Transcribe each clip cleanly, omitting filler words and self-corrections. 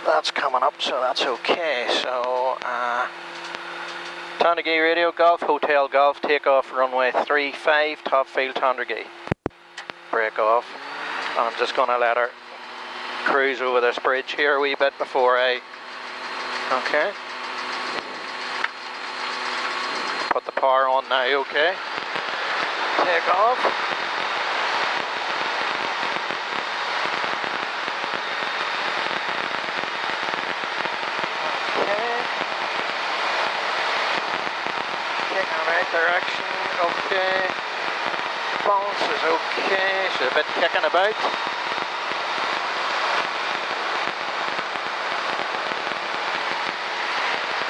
That's coming up, so that's okay. So, Tandragee radio, Golf, Hotel Golf, takeoff runway 35, top field Tandragee. Break off. And I'm just going to let her cruise over this bridge here a wee bit before I... Okay. Put the power on now, okay. Take off. Okay. Kicking in the right direction, okay. Balance is okay, she's a bit kicking about.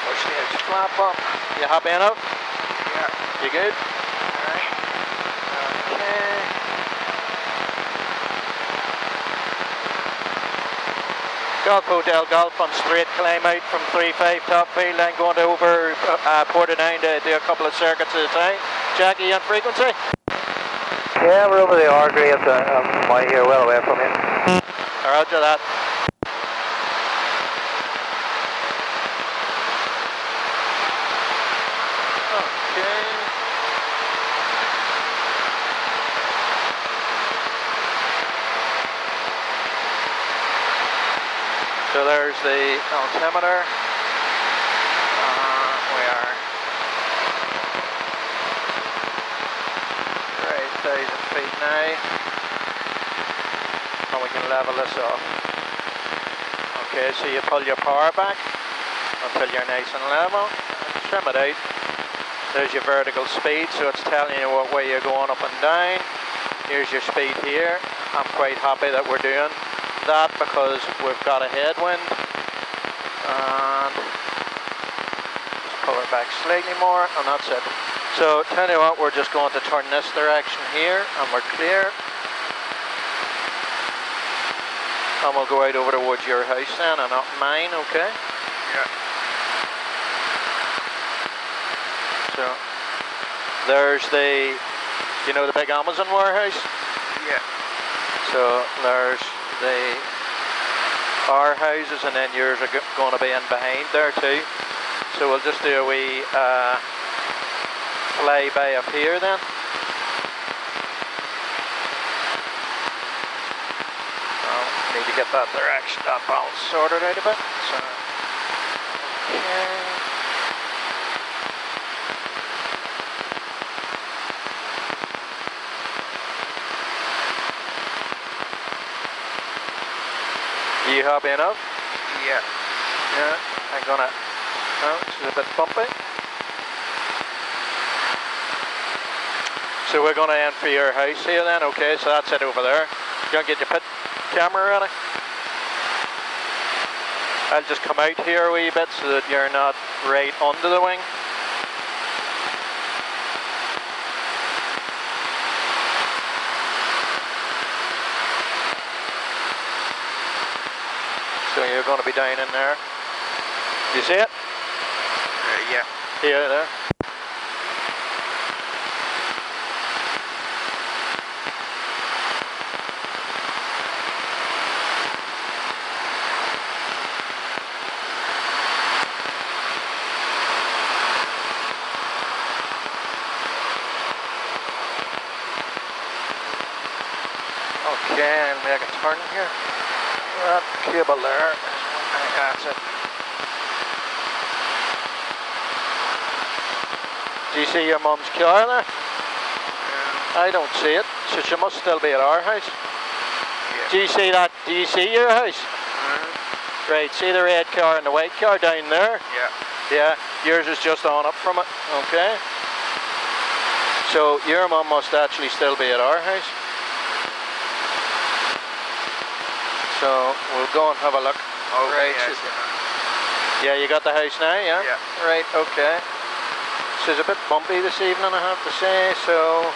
Push the edge flap up. You happy enough? Yeah. You good? Alright. Okay. Golf Hotel Golf on straight climb out from 35 top field, then going over Portadown to do a couple of circuits at a time. Jackie, on frequency? Yeah, we're over the R-grade at the my here, well away from you. Roger that. Okay. So there's the altimeter. We are 8,000 feet now. And we can level this off. Okay, so you pull your power back until you're nice and level. Trim it out. There's your vertical speed, so it's telling you what way you're going up and down. Here's your speed here. I'm quite happy that we're doing that because we've got a headwind. And just pull her back slightly more, and that's it. So tell you what, we're just going to turn this direction here, and we're clear. And we'll go out over towards your house then, and not mine, okay? Yeah. So there's the, you know, the big Amazon warehouse? Yeah. So there's our houses, and then yours are going to be in behind there too. So we'll just do a wee flyby up here then. Well, need to get that direction, that balance sorted out a bit. So, okay. You happy enough? Yeah. Yeah, I'm gonna, oh, this is a bit bumpy. So we're gonna end for your house here then, okay, so that's it over there. You gonna get your pit camera ready? I'll just come out here a wee bit so that you're not right under the wing. So you're going to be down in there. Do you see it? Yeah. Here, there. Okay, and make a turn here. That cable there, that's it. Do you see your mum's car there? Yeah. I don't see it, so she must still be at our house. Yeah. Do you see that? Do you see your house? Right, see the red car and the white car down there? Yeah. Yeah, yours is just on up from it, okay? So your mum must actually still be at our house. So we'll go and have a look. Oh, right. yes. Yeah, you got the house now, yeah? Yeah. Right, okay. So it's a bit bumpy this evening, I have to say, so...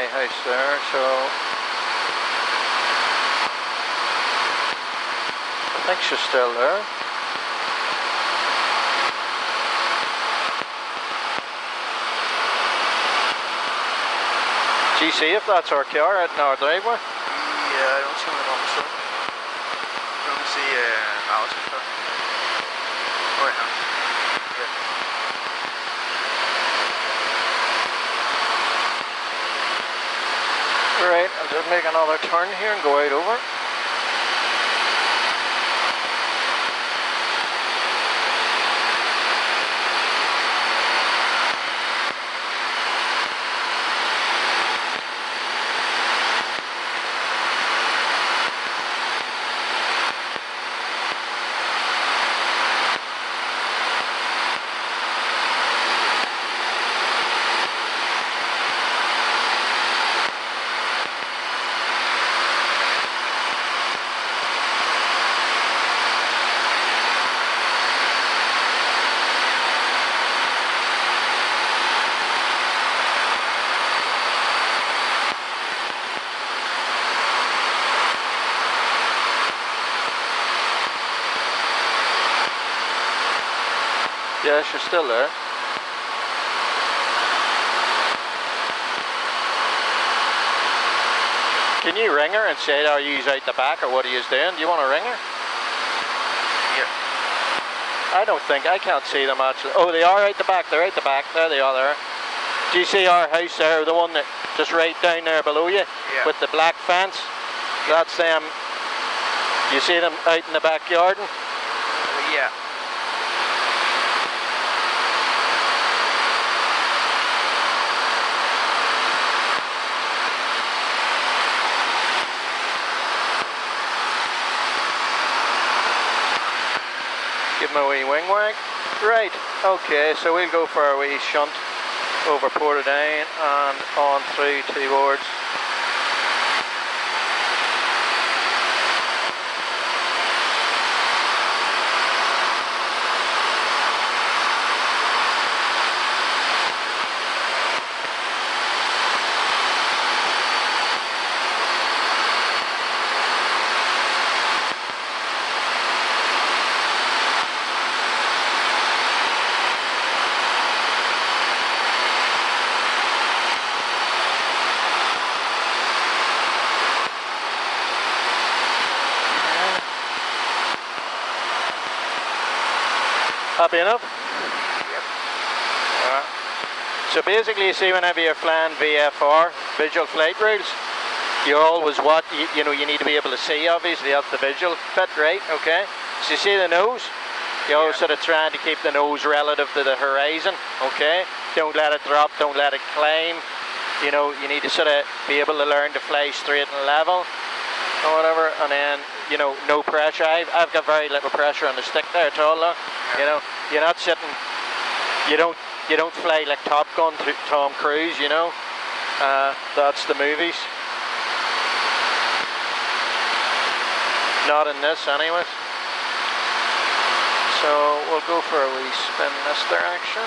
house there, so I think she's still there. Do you see if that's our car out in our driveway? Yeah, I don't see one on the side. I don't see Alice's car. Oh, yeah. Right, I'll just make another turn here and go out over. Yeah, she's still there. Can you ring her and say, are you out the back or what are you doing? Do you want to ring her? Yeah. I don't think, I can't see them actually. Oh, they are out the back, they're out the back, there they are there. Do you see our house there, the one that just right down there below you? Yeah. With the black fence? Yeah. That's them. You see them out in the backyard? Yeah. Give them a wee wing wag. Right, okay, so we'll go for a wee shunt over Portadown and on through towards happy enough? Yep. So basically you see whenever you're flying VFR, visual flight rules, you're always what, you know, you need to be able to see obviously, that's the visual bit, right, okay? So you see the nose? You're always sort of trying to keep the nose relative to the horizon, okay? Don't let it drop, don't let it climb. You know, you need to sort of be able to learn to fly straight and level or whatever, and then, you know, no pressure. I've got very little pressure on the stick there at all, look. You know, you're not sitting, you don't fly like Top Gun through Tom Cruise, you know. That's the movies. Not in this anyways. So we'll go for a wee spin in this direction.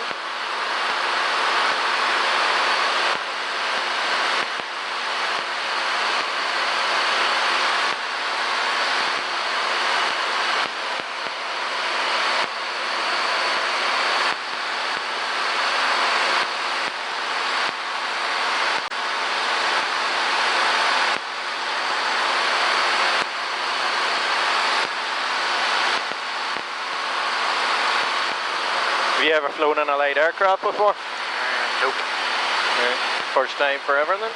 Have you ever flown in a light aircraft before? Nope. Yeah. First time for everything?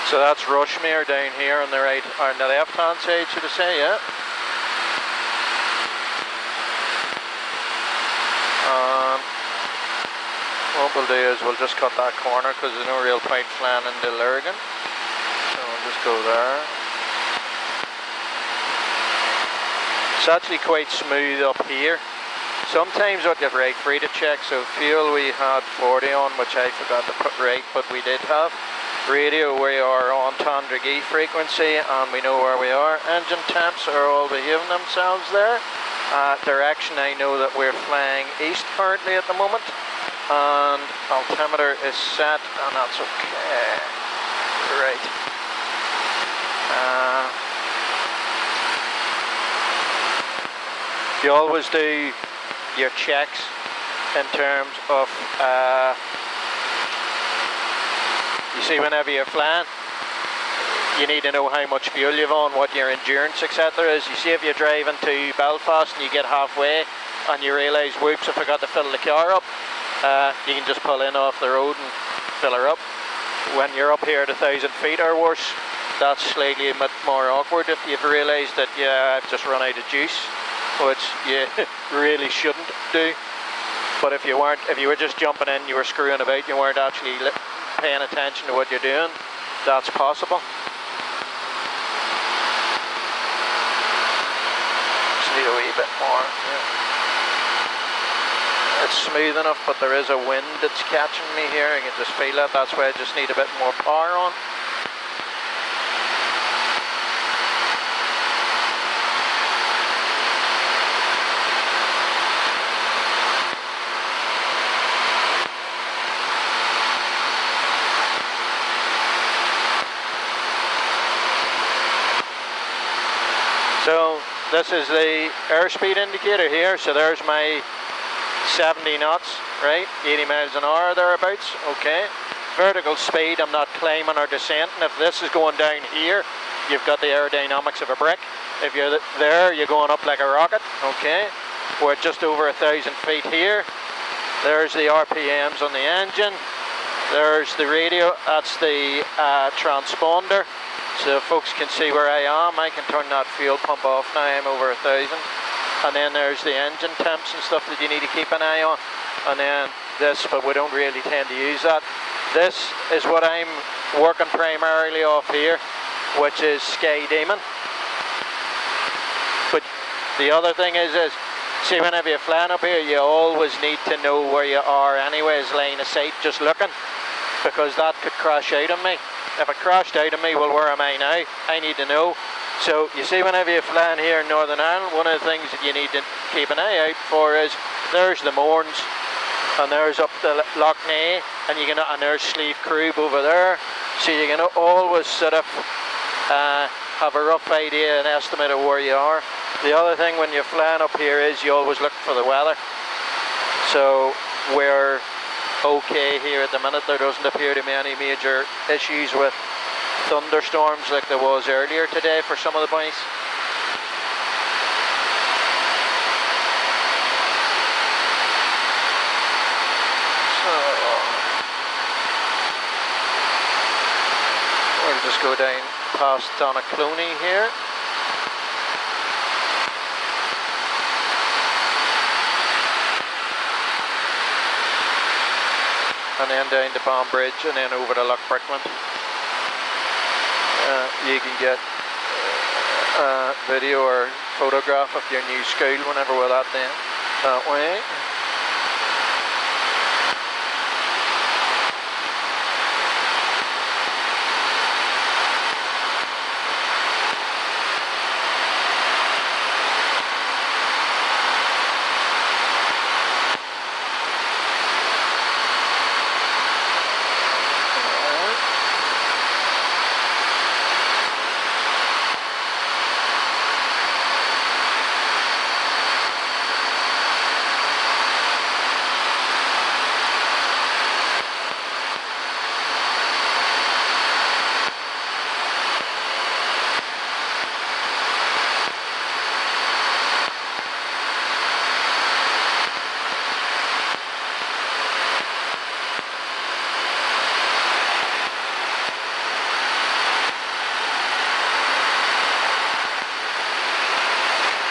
So that's Rushmere down here on the right, or on the left hand side, should I say, yeah. What we'll do is we'll just cut that corner because there's no real point flying into Logan. So we'll just go there. It's actually quite smooth up here. Sometimes what you're right free to check. So fuel we had 40 on, which I forgot to put right, but we did have. Radio we are on 100 GHz frequency and we know where we are. Engine temps are all behaving themselves there. Direction I know that we're flying east currently at the moment. And altimeter is set and that's okay. Right. You always do your checks in terms of you see whenever you're flying you need to know how much fuel you've on, what your endurance etc is. You see if you're driving to Belfast and you get halfway and you realise whoops I forgot to fill the car up, you can just pull in off the road and fill her up. When you're up here at 1,000 feet or worse, that's slightly a bit more awkward if you've realised that yeah I've just run out of juice, which you really shouldn't do. But if you were just jumping in, you were screwing about, you weren't actually paying attention to what you're doing, that's possible. Just need a wee bit more. Yeah. It's smooth enough, but there is a wind that's catching me here. I can just feel that. That's why I just need a bit more power on. So this is the airspeed indicator here. So there's my 70 knots, right? 80 miles an hour thereabouts, okay. Vertical speed, I'm not climbing or descending. If this is going down here, you've got the aerodynamics of a brick. If you're there, you're going up like a rocket, okay. We're just over 1,000 feet here. There's the RPMs on the engine. There's the radio, that's the transponder. So folks can see where I am. I can turn that fuel pump off now, I'm over 1,000. And then there's the engine temps and stuff that you need to keep an eye on. And then this, but we don't really tend to use that. This is what I'm working primarily off here, which is Sky Demon. But the other thing is see whenever you're flying up here, you always need to know where you are anyways, line of sight, just looking. Because that could crash out on me. If it crashed out of me, well, where am I now? I need to know. So you see whenever you're flying here in Northern Ireland, one of the things that you need to keep an eye out for is there's the Mourns and there's up the Loch Ness and there's Slieve Croob over there. So you can always sort of have a rough idea, an estimate of where you are. The other thing when you're flying up here is you always look for the weather. So we're okay here at the minute. There doesn't appear to be any major issues with thunderstorms like there was earlier today for some of the boys. So we'll just go down past Donaghcloney here. And then down to Bomb Bridge and then over to Loch Brickland. You can get video or photograph of your new school whenever we're that way.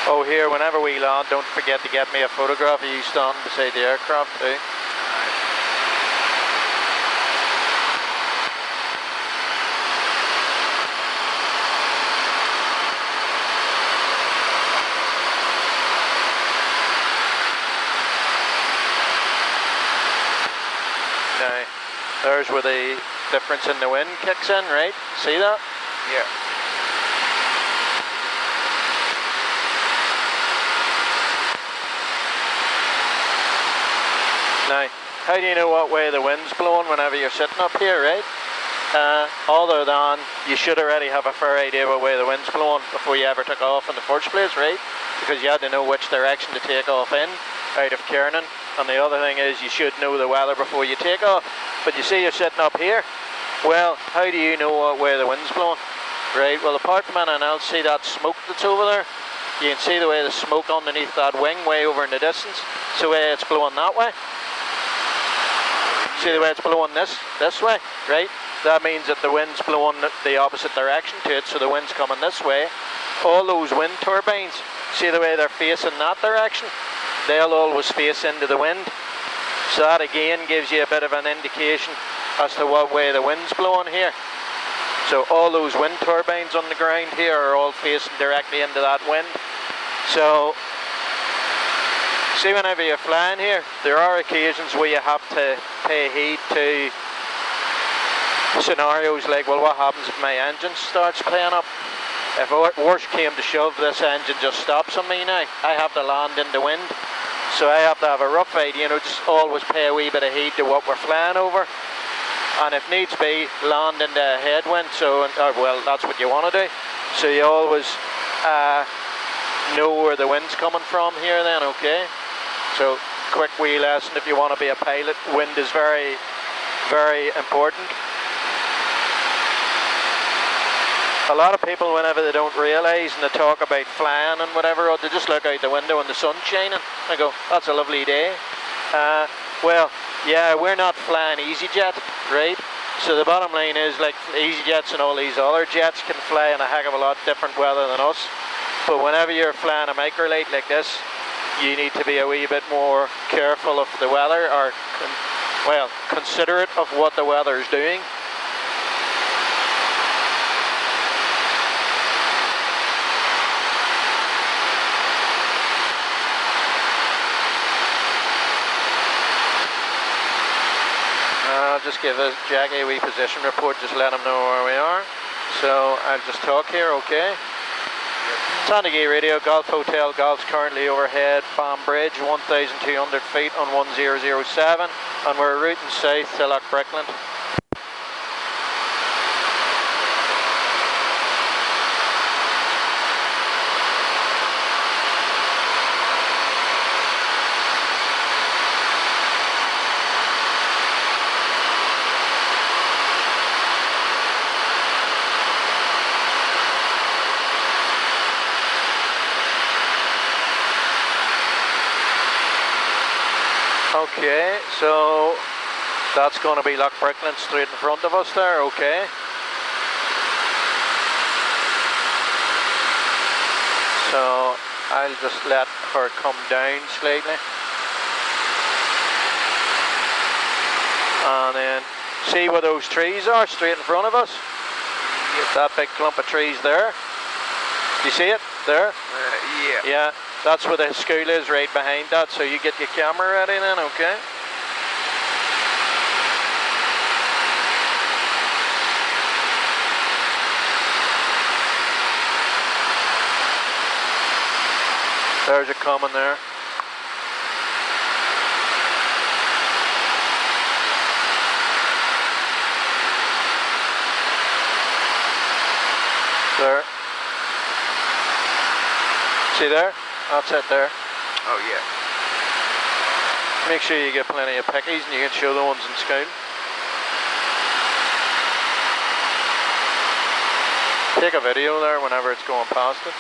Oh, here, whenever we land, don't forget to get me a photograph of you standing beside the aircraft too. Now, there's where the difference in the wind kicks in, right? See that? Yeah. Now, how do you know what way the wind's blowing whenever you're sitting up here, right? Other than you should already have a fair idea what way the wind's blowing before you ever took off in the first place, right? Because you had to know which direction to take off in, out of Kiernan. And the other thing is you should know the weather before you take off. But you see you're sitting up here. Well, how do you know what way the wind's blowing? Right, well apart from anything else, see that smoke that's over there? You can see the way the smoke underneath that wing way over in the distance. It's the way it's blowing that way. See the way it's blowing this way, right? That means that the wind's blowing the opposite direction to it, so the wind's coming this way. All those wind turbines, see the way they're facing that direction? They'll always face into the wind. So that again gives you a bit of an indication as to what way the wind's blowing here. So all those wind turbines on the ground here are all facing directly into that wind. So, see whenever you're flying here, there are occasions where you have to pay heed to scenarios like, well, what happens if my engine starts playing up? If worst came to shove, this engine just stops on me now. I have to land in the wind. So I have to have a rough idea, you know, just always pay a wee bit of heed to what we're flying over. And if needs be, land into a headwind, so, well, that's what you want to do. So you always know where the wind's coming from here then, okay? So, quick wee lesson if you want to be a pilot, wind is very, very important. A lot of people, whenever they don't realise and they talk about flying and whatever, they just look out the window and the sun's shining. They go, that's a lovely day. Well, yeah, we're not flying EasyJet, right? So the bottom line is, like, EasyJets and all these other jets can fly in a heck of a lot different weather than us. But whenever you're flying a microlight like this, you need to be a wee bit more careful of the weather, or, well, considerate of what the weather is doing. I'll just give Jackie a wee position report, just let him know where we are. So I'll just talk here, okay? Sandegate Radio, Golf Hotel, Golf's currently overhead, Farm Bridge, 1,200 feet on 1007, and we're routing south to Loch Brickland. Okay, so that's going to be Loch Brickland straight in front of us there, okay. So I'll just let her come down slightly. And then see where those trees are straight in front of us? That big clump of trees there. Do you see it? There? Yeah. Yeah. That's where the school is, right behind that, so you get your camera ready then, okay? There's it coming there. There. See there? That's it there. Oh yeah. Make sure you get plenty of pickies and you can show the ones in school. Take a video there whenever it's going past it.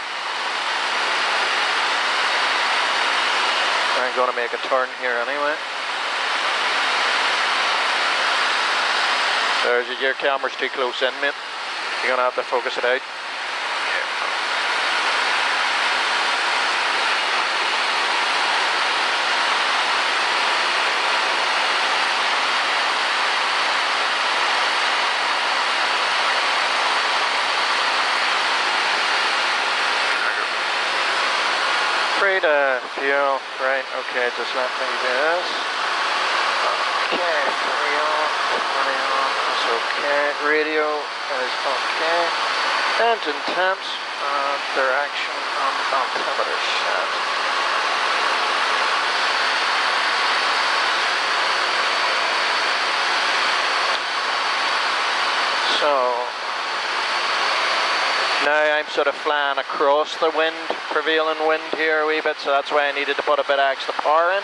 I'm going to make a turn here anyway. There's your camera's too close in, mate. You're going to have to focus it out. Free to fuel, right, okay, just let me do this. Okay, fuel, that's okay, radio is okay. Engine temps, direction on altimeter set. So, now I'm sort of flying across the wind, prevailing wind here a wee bit, so that's why I needed to put a bit of extra power in.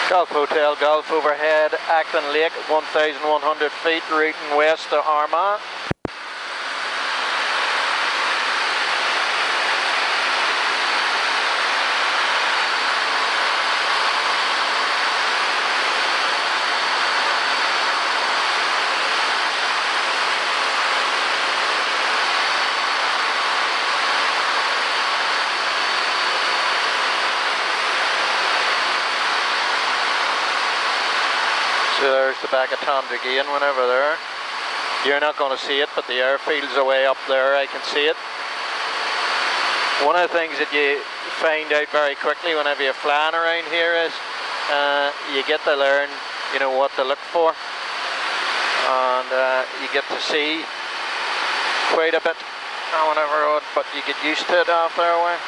Golf Hotel, Golf overhead, Acton Lake, 1,100 feet, routing west to Armagh. So there's the back of Tondrageen whenever there. You're not going to see it, but the airfield's away up there, I can see it. One of the things that you find out very quickly whenever you're flying around here is you get to learn, you know, what to look for. And you get to see quite a bit on whatever road, but you get used to it off their way.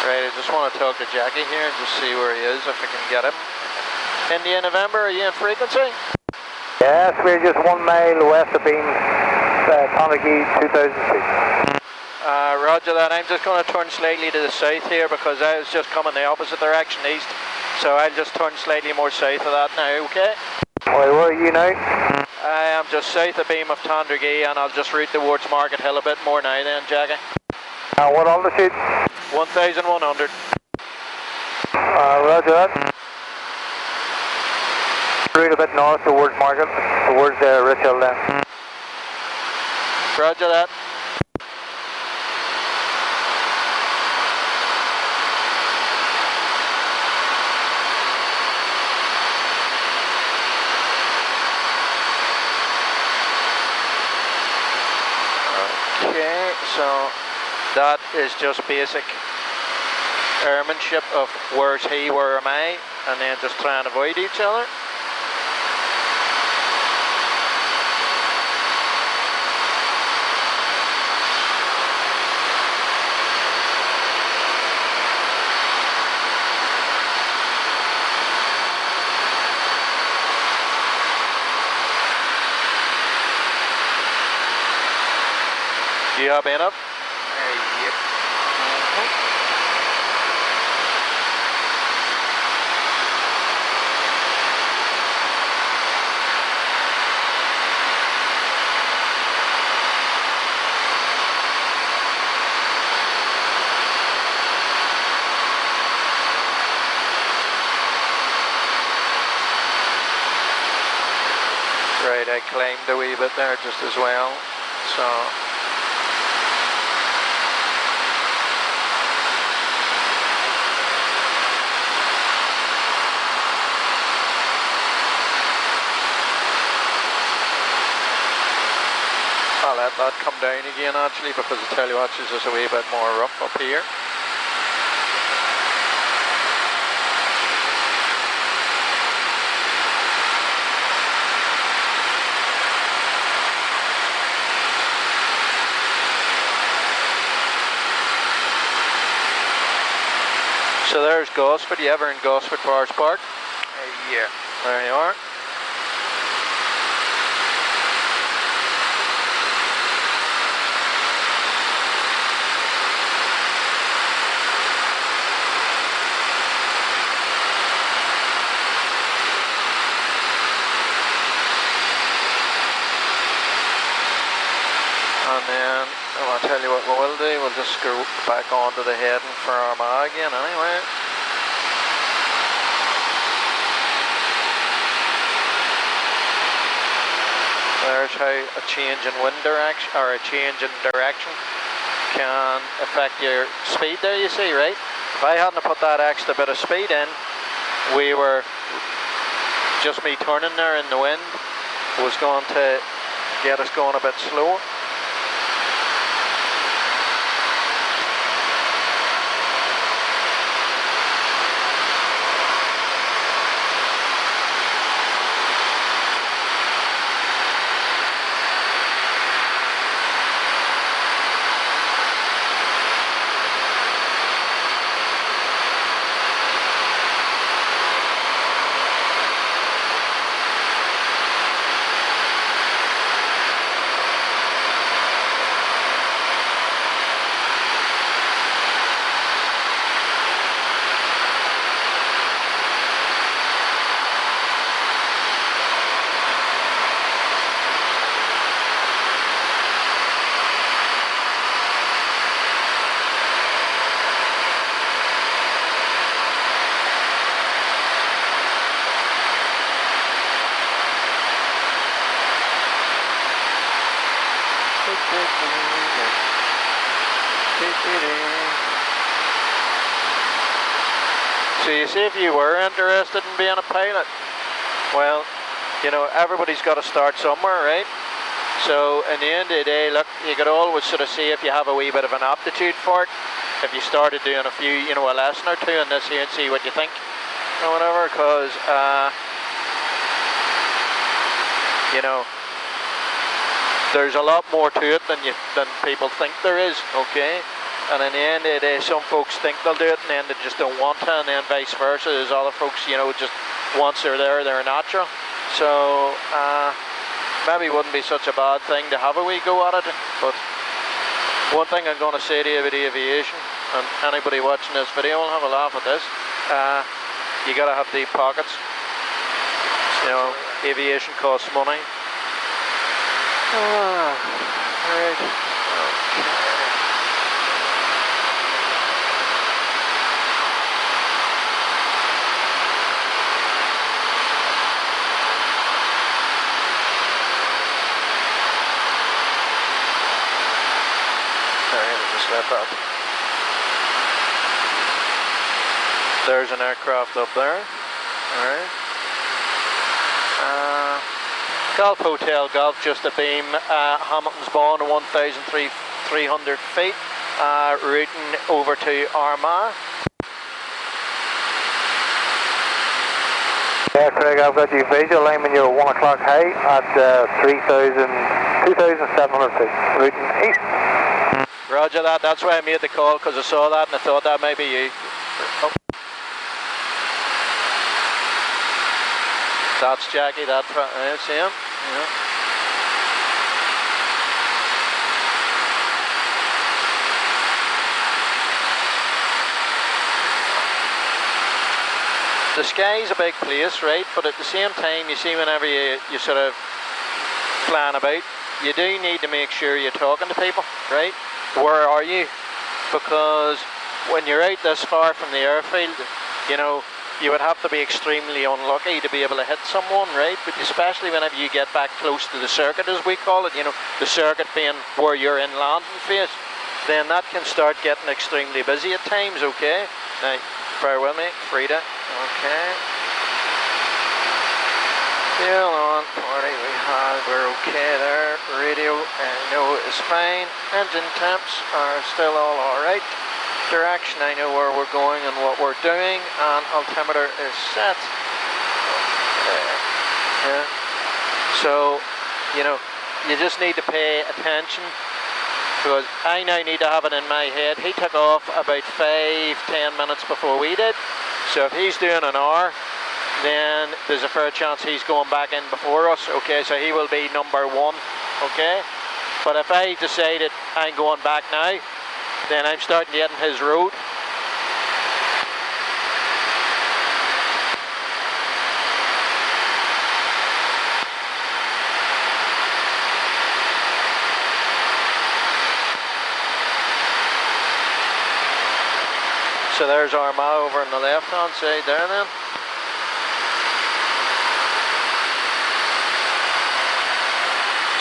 Right, I just want to talk to Jackie here and just see where he is, if I can get him. India November, are you in frequency? Yes, we're just 1 mile west of Beam, Tondrageen 2002. Roger that. I'm just going to turn slightly to the south here because I was just coming the opposite direction, east. So I'll just turn slightly more south of that now, okay? Well, where are you now? I am just south of Beam of Tondrageen and I'll just route towards Market Hill a bit more now then, Jackie. What altitude? 1,100. Roger that. Route a bit north towards Market, towards Rich Hill then. Roger that. Okay, so that is just basic airmanship of where's he, where am I, and then just try and avoid each other. Do you have enough? Yep. Right, I climbed a wee bit there just as well, so I'll let that come down again actually, because I tell you what, she's just a wee bit more rough up here. So there's Gosford. You ever in Gosford Forest Park? Yeah. There you are. And then, I'll tell you what we will do, we'll just screw back onto the heading for Armagh again anyway. There's how a change in wind direction, or a change in direction, can affect your speed there, you see, right? If I hadn't put that extra bit of speed in, we were, just me turning there in the wind was going to get us going a bit slower. So you see, if you were interested in being a pilot, well, you know, everybody's got to start somewhere, right? So in the end of the day, look, you could always sort of see if you have a wee bit of an aptitude for it. If you started doing a few, you know, a lesson or two in this here and see what you think or whatever, because, you know, there's a lot more to it than people think there is, okay? And in the end of the day, some folks think they'll do it and then they just don't want to, and then vice versa. There's other folks, you know, just once they're there, they're natural. So, maybe it wouldn't be such a bad thing to have a wee go at it. But one thing I'm going to say to you about aviation, and anybody watching this video will have a laugh at this, you got to have deep pockets. You know, aviation costs money. Right. Okay. Let that. There's an aircraft up there. Alright. Golf Hotel Golf, just a beam. Hamilton's Bond, 1,300 feet. Routing over to Armagh. Yeah, Craig, I've got you visual aiming your 1 o'clock high at 2,700 feet. Routing east. Roger that, that's why I made the call, because I saw that and I thought that might be you. Oh. That's Jackie, that's see him? Yeah. The sky's a big place, right? But at the same time, you see, whenever you sort of plan about, you do need to make sure you're talking to people, right? Where are you? Because when you're out this far from the airfield, you know, you would have to be extremely unlucky to be able to hit someone, right? But especially whenever you get back close to the circuit, as we call it, you know, the circuit being where you're in landing phase, then that can start getting extremely busy at times, okay? Now, bear with me, Frida, okay. Fuel on, 40 we have, we're okay there. Radio, I know is fine. Engine temps are still all alright. Direction, I know where we're going and what we're doing, and altimeter is set. Yeah. So, you know, you just need to pay attention, because I now need to have it in my head. He took off about 5-10 minutes before we did, so if he's doing an hour, then there's a fair chance he's going back in before us, okay, so he will be number one, okay? But if I decided I'm going back now, then I'm starting to get in his road. So there's Armagh over on the left hand side there then.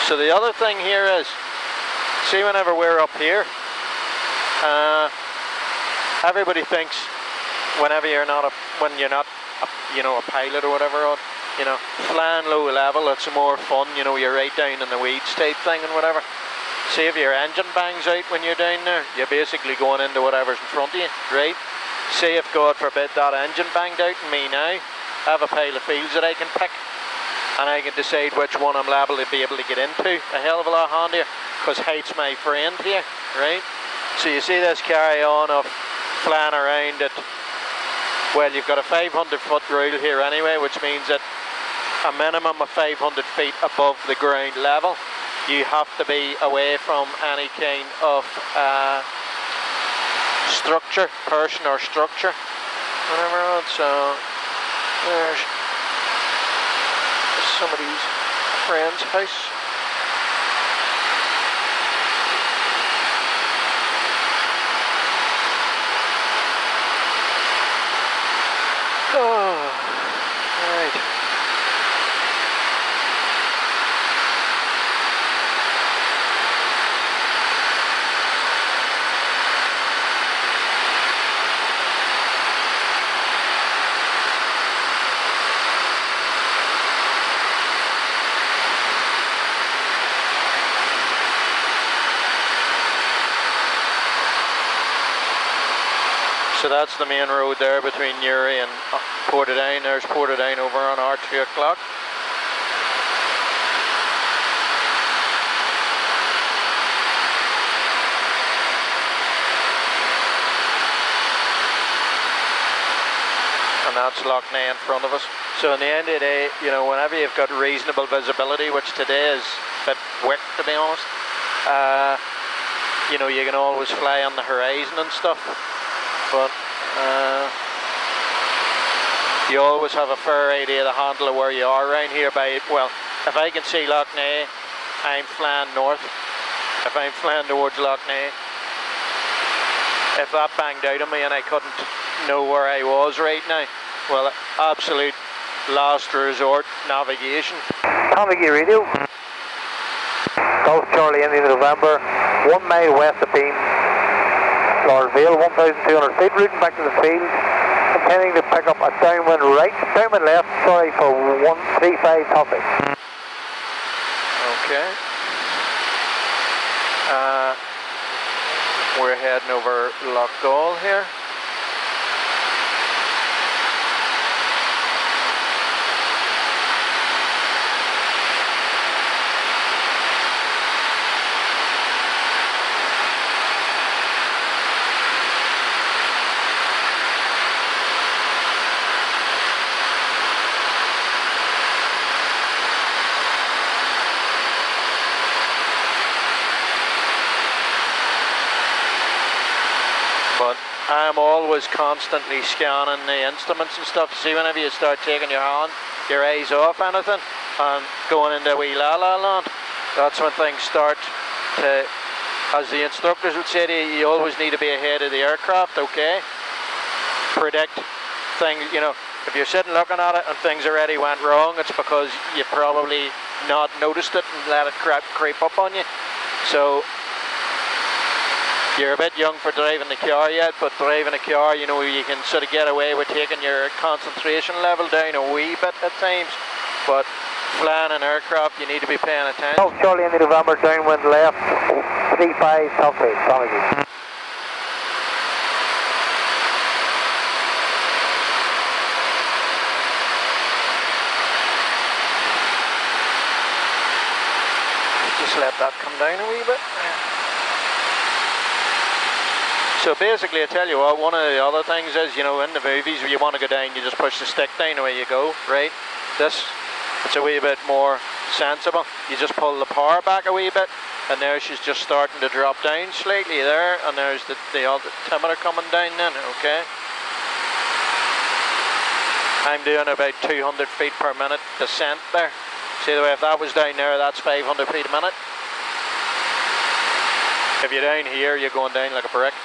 So the other thing here is, see, whenever we're up here, everybody thinks whenever you're not a pilot or whatever, you know, flying low level, it's more fun, you know, you're right down in the weeds type thing and whatever. See, if your engine bangs out when you're down there, you're basically going into whatever's in front of you, right? See if, God forbid, that engine banged out in me now, I have a pile of fields that I can pick, and I can decide which one I'm liable to be able to get into a hell of a lot handier, because height's my friend here, right? So you see this carry on of flying around at, well, you've got a 500-foot rule here anyway, which means that a minimum of 500 feet above the ground level, you have to be away from any kind of structure, person or structure, whatever else. So there's somebody's friend's house. Oh, right. So that's the main road there between Newry and Portadown. There's Portadown over on our 2 o'clock. And that's Loch Ness in front of us. So in the end of the day, you know, whenever you've got reasonable visibility, which today is a bit wick to be honest, you know, you can always fly on the horizon and stuff. But you always have a fair idea of the handle of where you are around here by, well, if I can see Loch Ness, I'm flying north. If I'm flying towards Loch Ness, if that banged out of me and I couldn't know where I was right now, well, absolute last resort navigation. Tanneguy Radio. Golf Charlie Indian November, 1 mile west of Beam. Lord Vale, 1,200 feet, routing back to the field, intending to pick up a downwind left, sorry, for 135 topic. Okay. We're heading over Loch Gall here. But I'm always constantly scanning the instruments and stuff. See, whenever you start taking your eyes off anything and going into a wee la-la land, that's when things start to, as the instructors would say to you, you always need to be ahead of the aircraft, okay? Predict things, you know, if you're sitting looking at it and things already went wrong, it's because you probably not noticed it and let it creep up on you. So you're a bit young for driving the car yet, but driving a car, you know, you can sort of get away with taking your concentration level down a wee bit at times. But flying an aircraft, you need to be paying attention. Golf Charlie in the November, downwind left, 35, top speed, apologies. Just let that come down a wee bit. So basically, I tell you what, one of the other things is, you know, in the movies, when you want to go down, you just push the stick down, away you go, right? This, it's a wee bit more sensible. You just pull the power back a wee bit, and there she's just starting to drop down slightly there, and there's the altimeter coming down then, okay? I'm doing about 200 feet per minute descent there. See the way, if that was down there, that's 500 feet a minute. If you're down here, you're going down like a brick.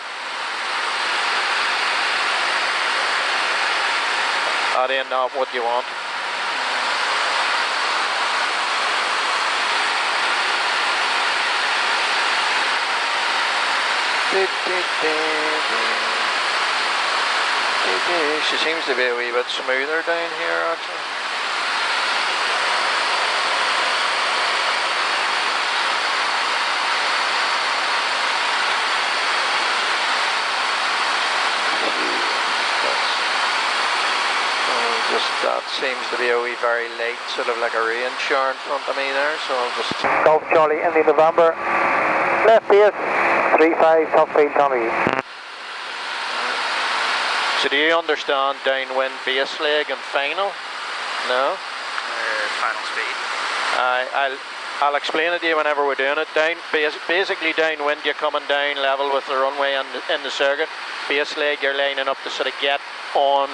That ain't not what you want. She seems to be a wee bit smoother down here actually. That seems to be a wee very light, sort of like a rain shower in front of me there, so I'll just... Golf Charlie in the November, left base, 35, top speed, Tommy. So do you understand downwind base leg and final? No? Final speed. I'll explain it to you whenever we're doing it. Basically downwind, you're coming down level with the runway in the circuit. Base leg, you're lining up to sort of get on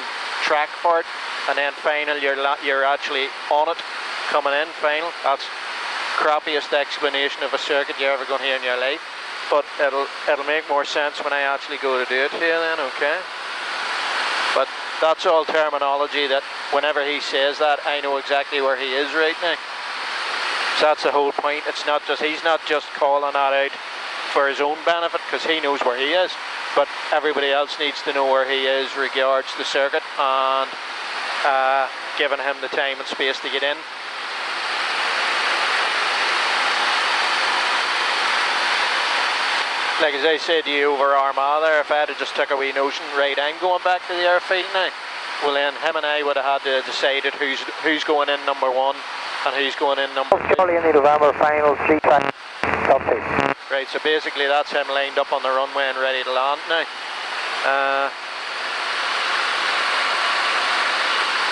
track for it. And then final, you're actually on it, coming in, final. That's crappiest explanation of a circuit you're ever going to hear in your life. But it'll make more sense when I actually go to do it here then, okay? But that's all terminology that whenever he says that, I know exactly where he is right now. So that's the whole point. It's not just, he's not just calling that out for his own benefit, because he knows where he is. But everybody else needs to know where he is regards the circuit, and giving him the time and space to get in. Like as I said to you over Armagh there, if I had just took a wee notion, right, I'm going back to the airfield now, well then him and I would have had to decided who's going in number one and who's going in number two. Charlie in the November, final, 35, top speed. Right, so basically that's him lined up on the runway and ready to land now.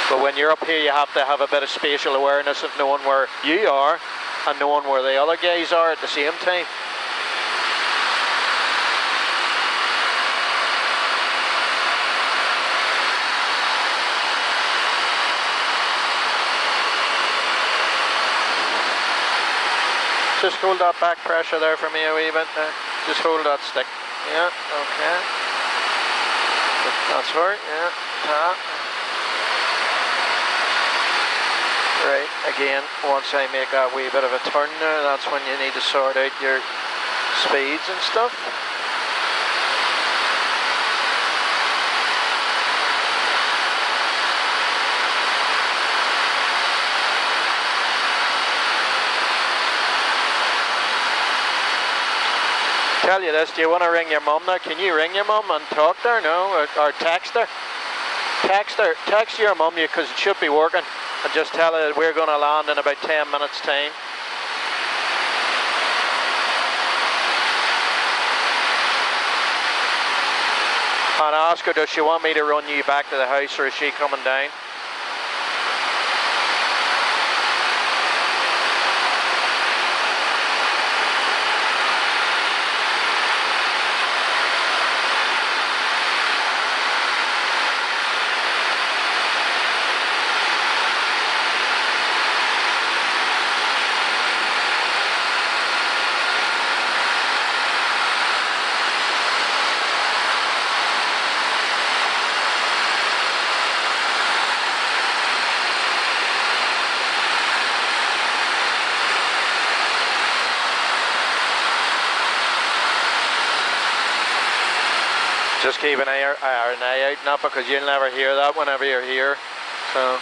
But when you're up here, you have to have a bit of spatial awareness of knowing where you are and knowing where the other guys are at the same time. Just hold that back pressure there for me a wee bit there. Just hold that stick. Yeah, okay. That's right, yeah. That. Right, again, once I make that wee bit of a turn there, that's when you need to sort out your speeds and stuff. Tell you this, do you want to ring your mum now? Can you ring your mum and talk to her? No? Or text her? Text your mum because it should be working. And just tell her that we're going to land in about 10 minutes time. And ask her, does she want me to run you back to the house, or is she coming down? Just keep an eye out, not because you'll never hear that whenever you're here. So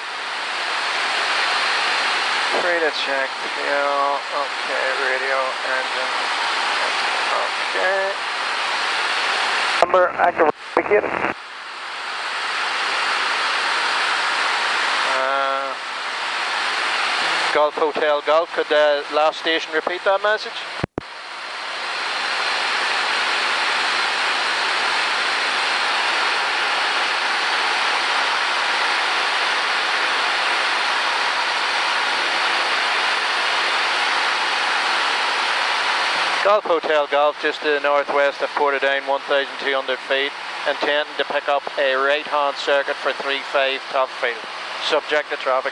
Free to check fuel. Okay, radio, engine. Okay. Number active indicated. Golf Hotel Golf. Could the last station repeat that message? Golf Hotel Golf, just to the northwest of Portadown, 1,200 feet, intending to pick up a right-hand circuit for 3-5 top field. Subject to traffic.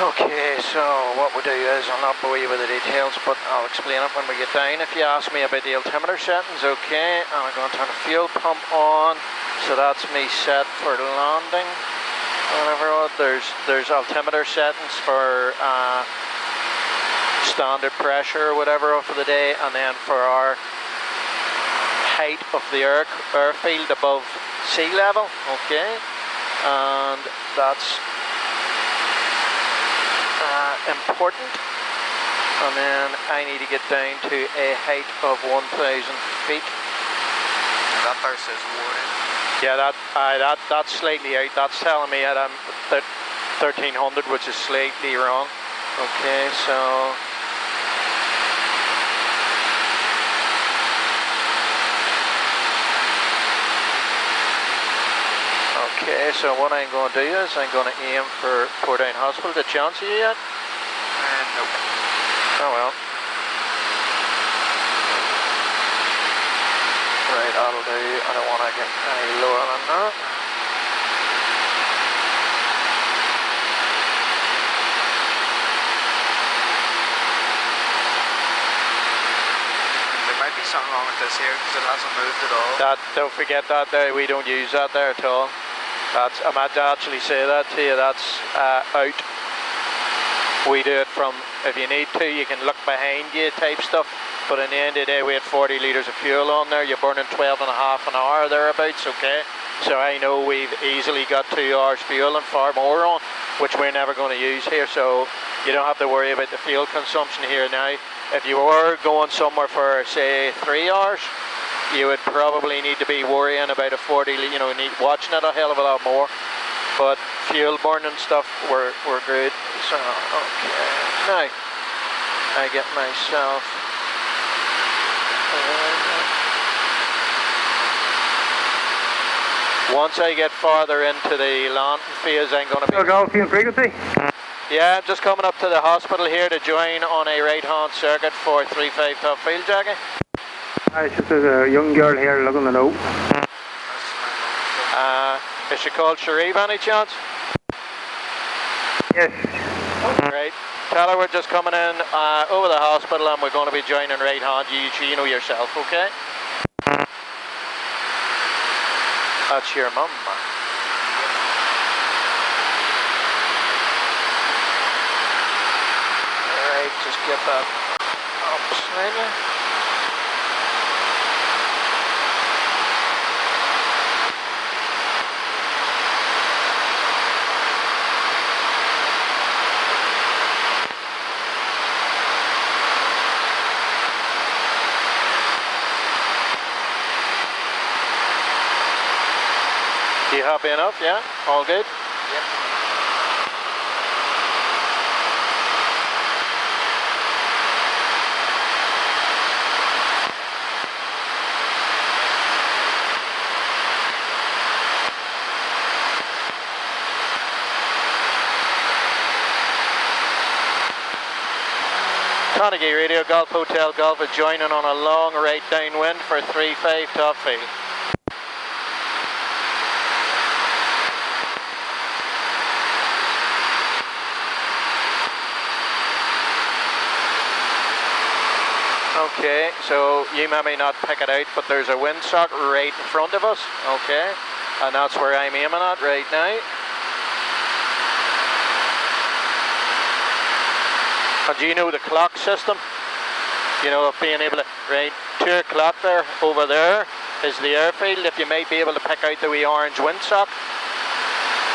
Okay, so what we do is, I'll not bore you with the details, but I'll explain it when we get down. If you ask me about the altimeter settings, okay, and I'm going to turn the fuel pump on, so that's me set for landing. Whatever, there's altimeter settings for standard pressure or whatever for the day, and then for our height of the airfield above sea level, okay, and that's important. And then I need to get down to a height of 1,000 feet. That there says warning. Yeah, that's slightly out. That's telling me that I'm 1,300, which is slightly wrong. Okay, so okay, so what I'm going to do is I'm going to aim for Portadown Hospital. Did John see you yet? Nope. Oh well. Right, that'll do. I don't want to get any lower than that. There might be something wrong with this here because it hasn't moved at all. Don't forget that there. We don't use that there at all. I might actually say that to you. That's out. We do it from, if you need to, you can look behind you type stuff. But in the end of the day, we had 40 litres of fuel on there. You're burning 12 and a half an hour thereabouts, okay? So I know we've easily got 2 hours fuel and far more on, which we're never going to use here. So you don't have to worry about the fuel consumption here now. If you were going somewhere for, say, 3 hours, you would probably need to be worrying about a 40, watching it a hell of a lot more. But fuel burning stuff, we're good. So, okay. Now, I get myself... once I get farther into the landing phase, I'm going to be... Golf fuel frequency? Yeah, I'm just coming up to the hospital here to join on a right-hand circuit for 3-5 top field, Jackie. It's just there's a young girl here looking to know. Is she called Sharif, any chance? Yes. Right. Tell her we're just coming in over the hospital and we're going to be joining right hand. You know yourself, okay? That's your mum. Alright, just get that up slightly. You happy enough, yeah? All good? Yep. Carnegie Radio, Golf Hotel Golf is joining on a long right downwind for 3-5 top field. Okay, so you may not pick it out, but there's a windsock right in front of us, okay? And that's where I'm aiming at right now. And do you know the clock system? You know, of being able to, right, 2 o'clock there, over there, is the airfield. If you might be able to pick out the wee orange windsock.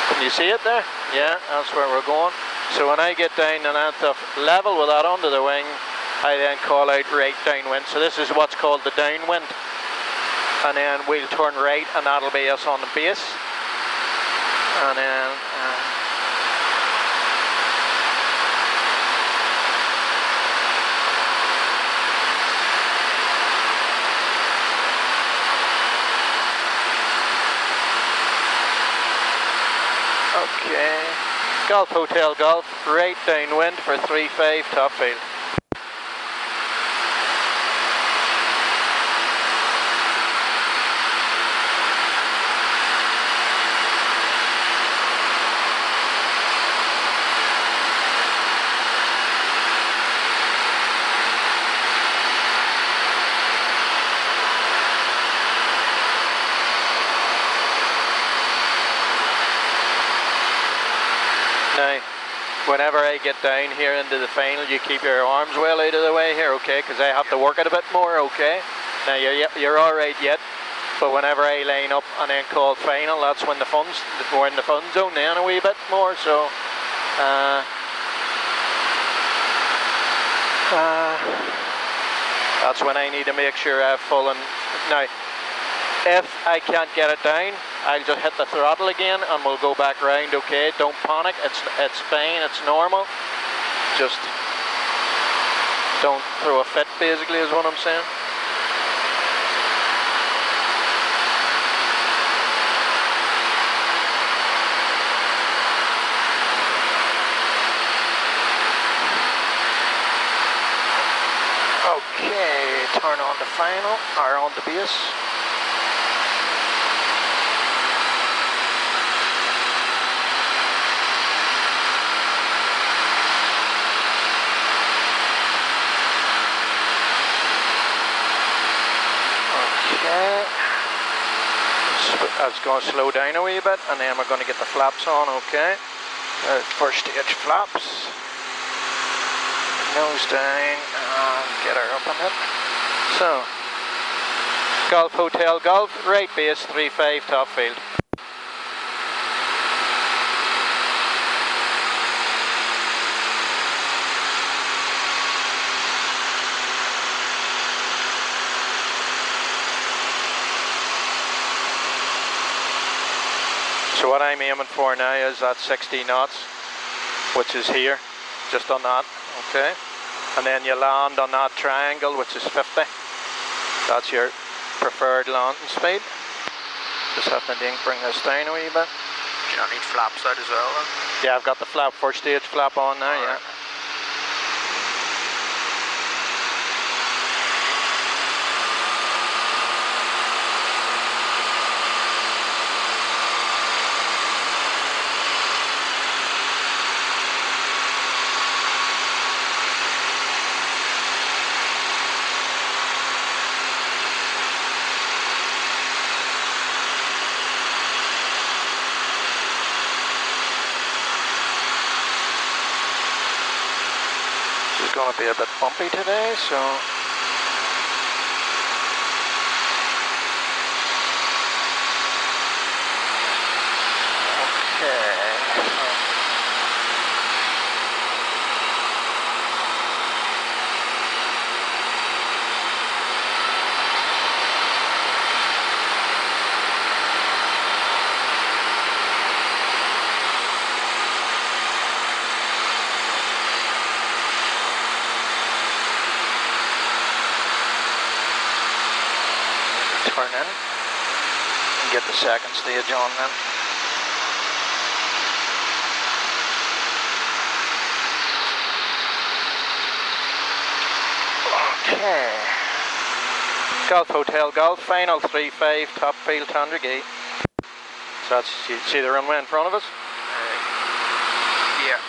Can you see it there? Yeah, that's where we're going. So when I get down and at the level with that under the wing, I then call out right downwind. So this is what's called the downwind. And then we'll turn right and that'll be us on the base. And then... okay, Golf Hotel Golf, right downwind for 3-5 top field. Now, whenever I get down here into the final, you keep your arms well out of the way here, okay? Because I have to work it a bit more, okay? Now, you're all right yet, but whenever I line up and then call final, that's when we're in the fun zone then a wee bit more, so... that's when I need to make sure I have full and... Now, if I can't get it down, I'll just hit the throttle again and we'll go back round, okay? Don't panic, it's fine, it's normal. Just don't throw a fit, basically, is what I'm saying. Okay, turn on the final, or on the base. I was going to slow down a wee bit and then we're going to get the flaps on, okay? First stage flaps. Nose down and get her up on it. So, Golf Hotel Golf, right base, 3-5 top field. So what I'm aiming for now is that 60 knots, which is here, just on that, okay? And then you land on that triangle, which is 50. That's your preferred landing speed. Just have to bring this down a wee bit. Do you not need flaps out as well then? Yeah, I've got the flap, first stage flap on now, yeah. Going to be a bit bumpy today, so okay. Turn in and get the second stage on then. Okay. Golf Hotel Golf, final 3-5, top field, Tandragee. So that's, you see the runway in front of us? Yeah.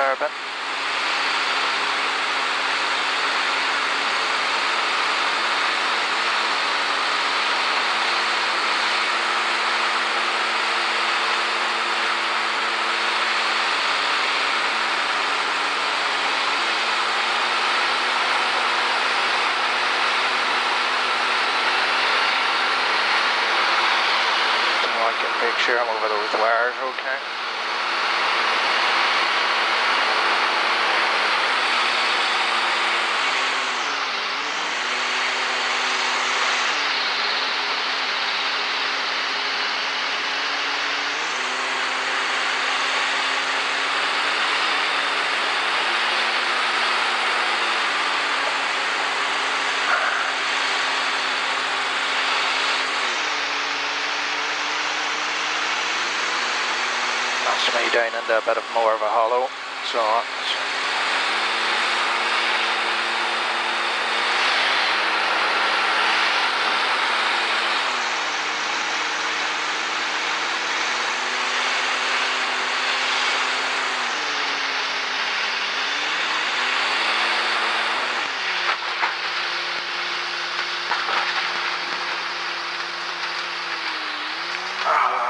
there a bit. Make sure I'm over those wires, okay? That's me down into a bit of more of a hollow, so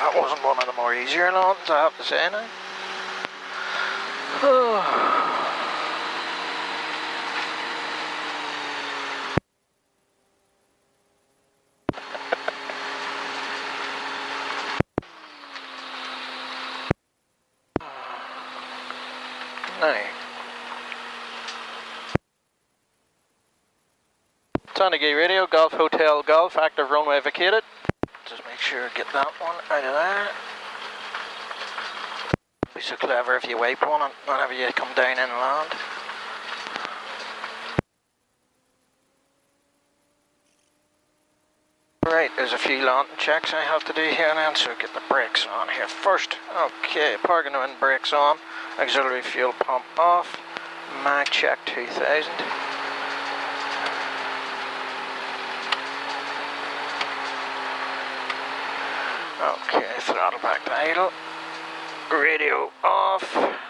that wasn't one of the more easier ones, I have to say now. Now, Tanagi radio, Golf Hotel Golf, active runway vacated. Just make sure I get that one out of there. Be so clever if you wipe one whenever you come down and land. Right, there's a few landing checks I have to do here now, so get the brakes on here first. Okay, parking and brakes on, auxiliary fuel pump off, mag check 2000. Okay, throttle back to idle, radio off.